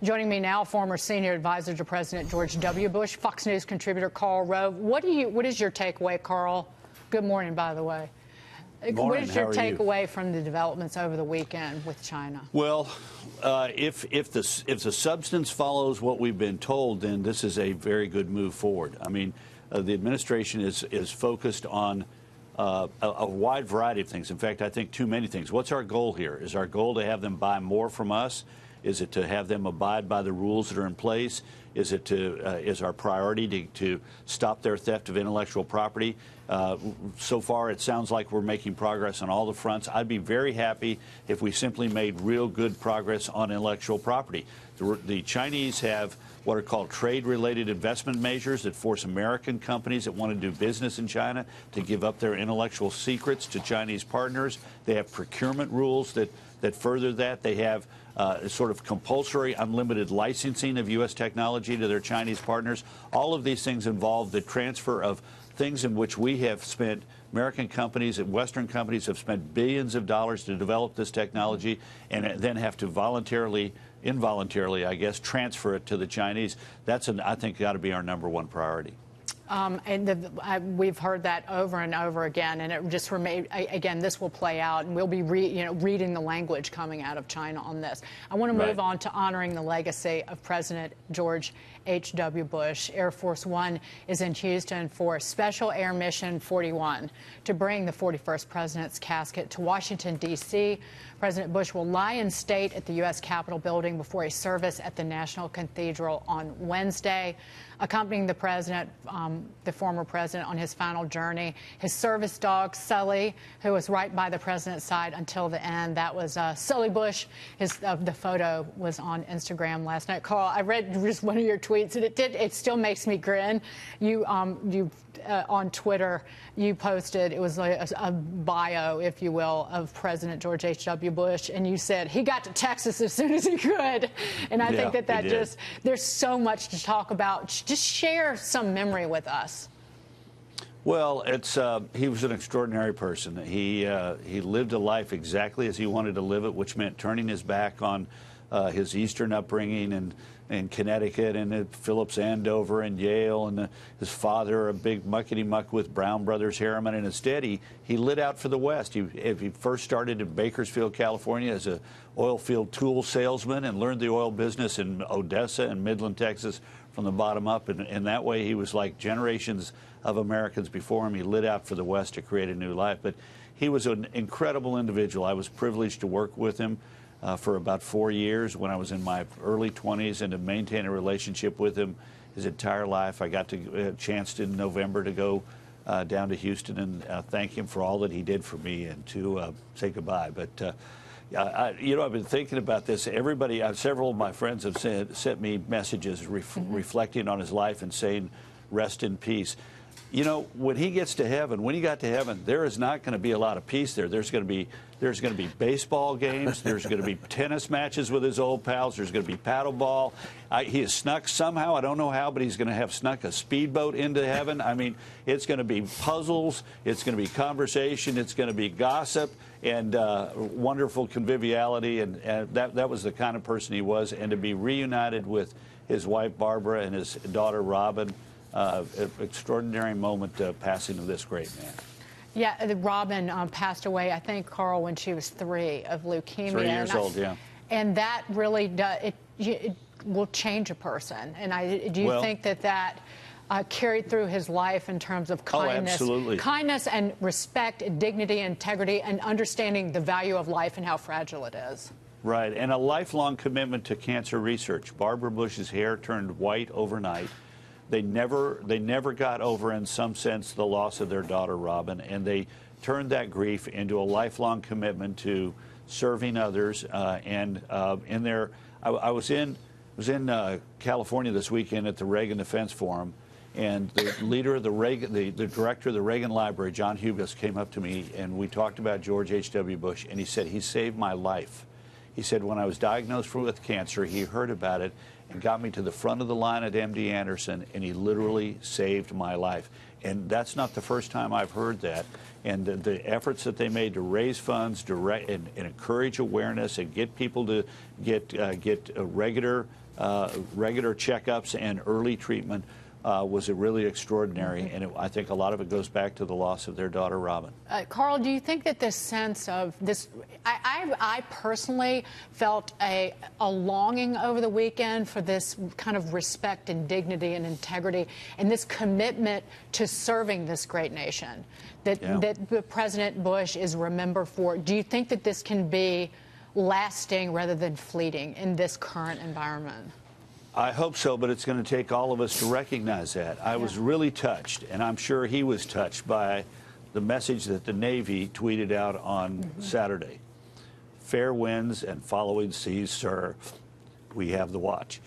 Joining me now, former senior advisor to President George W. Bush, Fox News contributor Karl Rove. What is your takeaway, Karl? Good morning, by the way. Morning. What is your How are takeaway from the developments over the weekend with China? Well, if the substance follows what we've been told, then this is a very good move forward. I mean, the administration is focused on a wide variety of things. In fact, I think too many things. What's our goal here? Is our goal to have them buy more from us? Is it to have them abide by the rules that are in place? Is it is our priority to stop their theft of intellectual property? So far, it sounds like we're making progress on all the fronts. I'd be very happy if we simply made real good progress on intellectual property. The Chinese have what are called trade-related investment measures that force American companies that want to do business in China to give up their intellectual secrets to Chinese partners. They have procurement rules that further that. They have sort of compulsory unlimited licensing of U.S. technology to their Chinese partners. All of these things involve the transfer of things in which we have spent, American companies and Western companies have spent billions of dollars to develop this technology and then have to involuntarily, I guess, transfer it to the Chinese. That's, I think, got to be our #1 priority. We've heard that over and over again, and it just remains. Again, this will play out, and we'll be reading the language coming out of China on this. I want to move on to honoring the legacy of President George H.W. Bush. Air Force One is in Houston for Special Air Mission 41 to bring the 41st president's casket to Washington, D.C. President Bush will lie in state at the U.S. Capitol building before a service at the National Cathedral on Wednesday. Accompanying the president, the former president, on his final journey, his service dog, Sully, who was right by the president's side until the end. That was Sully Bush. The photo was on Instagram last night. Karl, I read just one of your tweets, and it still makes me grin. You on Twitter, you posted, it was like a bio, if you will, of President George H.W. Bush, and you said he got to Texas as soon as he could. And I think that just, there's so much to talk about. Just share some memory with us. Well, he was an extraordinary person. He lived a life exactly as he wanted to live it, which meant turning his back on his Eastern upbringing in Connecticut and at Phillips Andover and Yale, and his father, a big muckety-muck with Brown Brothers Harriman, and instead he lit out for the West. He first started in Bakersfield, California as a oil field tool salesman and learned the oil business in Odessa and Midland, Texas from the bottom up, and that way he was like generations of Americans before him. He lit out for the West to create a new life, but he was an incredible individual. I was privileged to work with him for about 4 years when I was in my early 20s, and to maintain a relationship with him his entire life. I got a chance in November to go down to Houston and thank him for all that he did for me and to say goodbye. But I've been thinking about this. Everybody, several of my friends have sent me messages reflecting on his life and saying, "Rest in peace." You know, when he got to heaven, there is not going to be a lot of peace there. There's going to be baseball games. There's going to be tennis matches with his old pals. There's going to be paddleball. He has snuck somehow, I don't know how, but he's going to have snuck a speedboat into heaven. I mean, it's going to be puzzles. It's going to be conversation. It's going to be gossip and wonderful conviviality. And that was the kind of person he was. And to be reunited with his wife, Barbara, and his daughter, Robin, extraordinary moment, passing of this great man. Yeah, Robin passed away, I think, Karl, when she was 3 of leukemia. 3 years old, yeah. And that really does, it will change a person. And do you think that carried through his life in terms of kindness? Oh, absolutely. Kindness and respect, and dignity, integrity, and understanding the value of life and how fragile it is. Right, and a lifelong commitment to cancer research. Barbara Bush's hair turned white overnight. They never got over, in some sense, the loss of their daughter, Robin, and they turned that grief into a lifelong commitment to serving others. I was in California this weekend at the Reagan Defense Forum, and the leader of the director of the Reagan Library, John Hughes, came up to me, and we talked about George H.W. Bush, and he said, "He saved my life." He said, "When I was diagnosed with cancer, he heard about it and got me to the front of the line at MD Anderson, and he literally saved my life." And that's not the first time I've heard that. And the efforts that they made to raise funds, and encourage awareness, and get people to get regular checkups and early treatment was really extraordinary. And I think a lot of it goes back to the loss of their daughter, Robin. Karl, do you think that this sense of this, I personally felt a longing over the weekend for this kind of respect and dignity and integrity and this commitment to serving this great nation that President Bush is remembered for. Do you think that this can be lasting rather than fleeting in this current environment? I hope so, but it's going to take all of us to recognize that. I was really touched, and I'm sure he was touched by the message that the Navy tweeted out on Saturday. Fair winds and following seas, sir. We have the watch.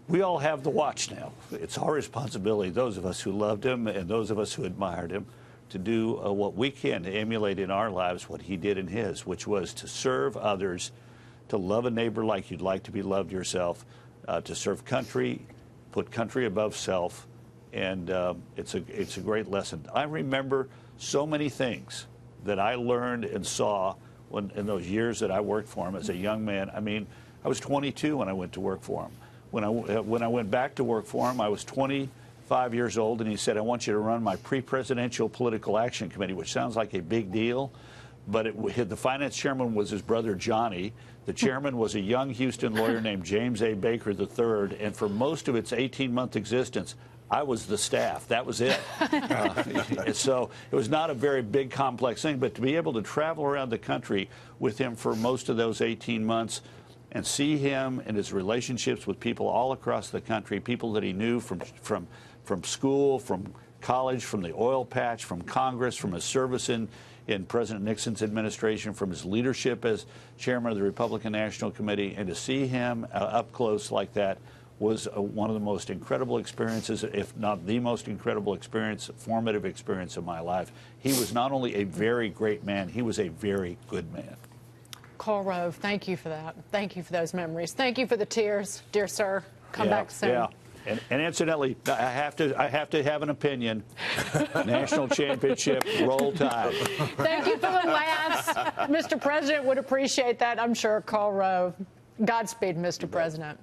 We all have the watch now. It's our responsibility, those of us who loved him and those of us who admired him, to do what we can to emulate in our lives what he did in his, which was to serve others, to love a neighbor like you'd like to be loved yourself, to serve country, put country above self, and it's a great lesson. I remember so many things that I learned and saw in those years that I worked for him as a young man. I mean, I was 22 when I went to work for him. When I went back to work for him, I was 25 years old, and he said, "I want you to run my pre-presidential political action committee," which sounds like a big deal. But the finance chairman was his brother, Johnny. The chairman was a young Houston lawyer named James A. Baker III. And for most of its 18-month existence, I was the staff. That was it. So it was not a very big, complex thing. But to be able to travel around the country with him for most of those 18 months and see him and his relationships with people all across the country, people that he knew from school, from college, from the oil patch, from Congress, from his service in President Nixon's administration, from his leadership as chairman of the Republican National Committee, and to see him up close like that was one of the most incredible experiences, if not the most incredible experience, formative experience of my life. He was not only a very great man, he was a very good man. Karl Rove, thank you for that. Thank you for those memories. Thank you for the tears, dear sir. Come back soon. Yeah. And incidentally, I have to have an opinion. National championship, roll tide. Thank you for the laughs. Mr. President would appreciate that, I'm sure. Karl Rove. Godspeed, Mr. President.